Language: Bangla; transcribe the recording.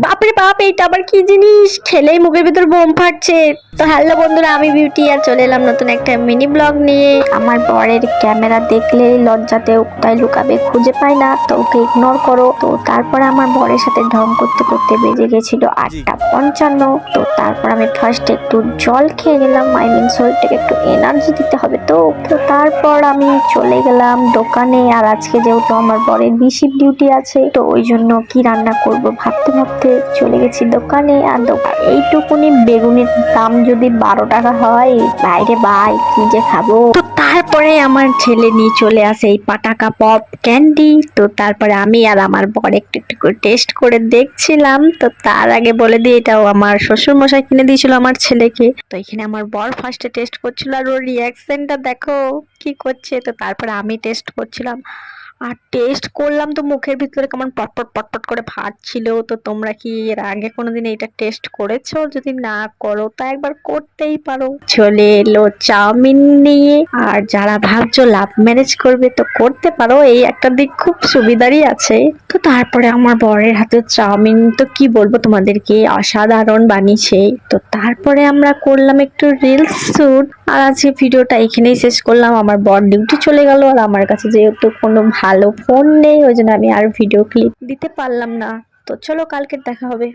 বাপরে বাপ, এইটা আবার কি জিনিস? খেলেই মুখের ভিতর বোম ফাটছে। তো হ্যালো বন্ধুরা, আমি বিউটি আর চলে এলাম নতুন একটা মিনি ব্লগ নিয়ে। আমার বরের ক্যামেরা দেখলেই লজ্জাতে কোথায় লুকাবে খুঁজে পায় না, তো ওকে ইগনোর করো। তো তারপরে আমার বরের সাথে ঢং করতে করতে বেজে গেছিল 8:55। তো তারপর আমি ফার্স্ট একটু জল খেয়ে নিলাম, শরীরটাকে একটু এনার্জি দিতে হবে। তো তারপর আমি চলে গেলাম দোকানে। আর আজকে যেহেতু আমার বরের বিশিপ ডিউটি আছে, তো ওই জন্য কি রান্না করব ভাবতে ভাবতে চলে গেছি দোকানে। আর এইটুকুনি বেগুনের দাম যদি 12 টাকা হয়, বাইরে ভাই কি যে খাবো। তো তারপরে আমার ছেলে নিয়ে চলে আসে এই পাটাকা পপ ক্যান্ডি। তো তারপরে আমি আর আমার বর একটু একটু করে টেস্ট করে দেখছিলাম। তো তার আগে বলে দিই, এটাও আমার শ্বশুর মশাই কিনে দিয়েছিল আমার ছেলেকে। তো এখানে আমার বর ফার্স্টে টেস্ট করছিল, আর ওর রিয়াকশনটা দেখো কি করছে। তো তারপরে আমি টেস্ট করছিলাম, আর টেস্ট করলাম তো মুখের ভিতরে কেমন পটপট পটপট করে ফাটছিল। তো তোমরা কি এর আগে কোনোদিন এটা টেস্ট করেছো? যদি না করো তা একবার করতেই পারো। চলে এলো চাউমিন নিয়ে। আর যারা ভাবছো লাভ ম্যারেজ করবে তো করতে পারো, এই একটা দিক খুব সুবিধারই আছে। তো তারপরে আমার বরের হাতে চাউমিন তো কি বলবো তোমাদেরকে, অসাধারণ বানিয়েছে। তো তারপরে আমরা করলাম একটু রিলস শুট। আর আজকে ভিডিওটা এখানেই শেষ করলাম। আমার বর ডিউটি চলে গেল, আর আমার কাছে যেহেতু কোনো ভালো ফোন নেই, ওই জন্য আমি আর ভিডিও ক্লিপ দিতে পারলাম না। তো চলো, কালকে দেখা হবে।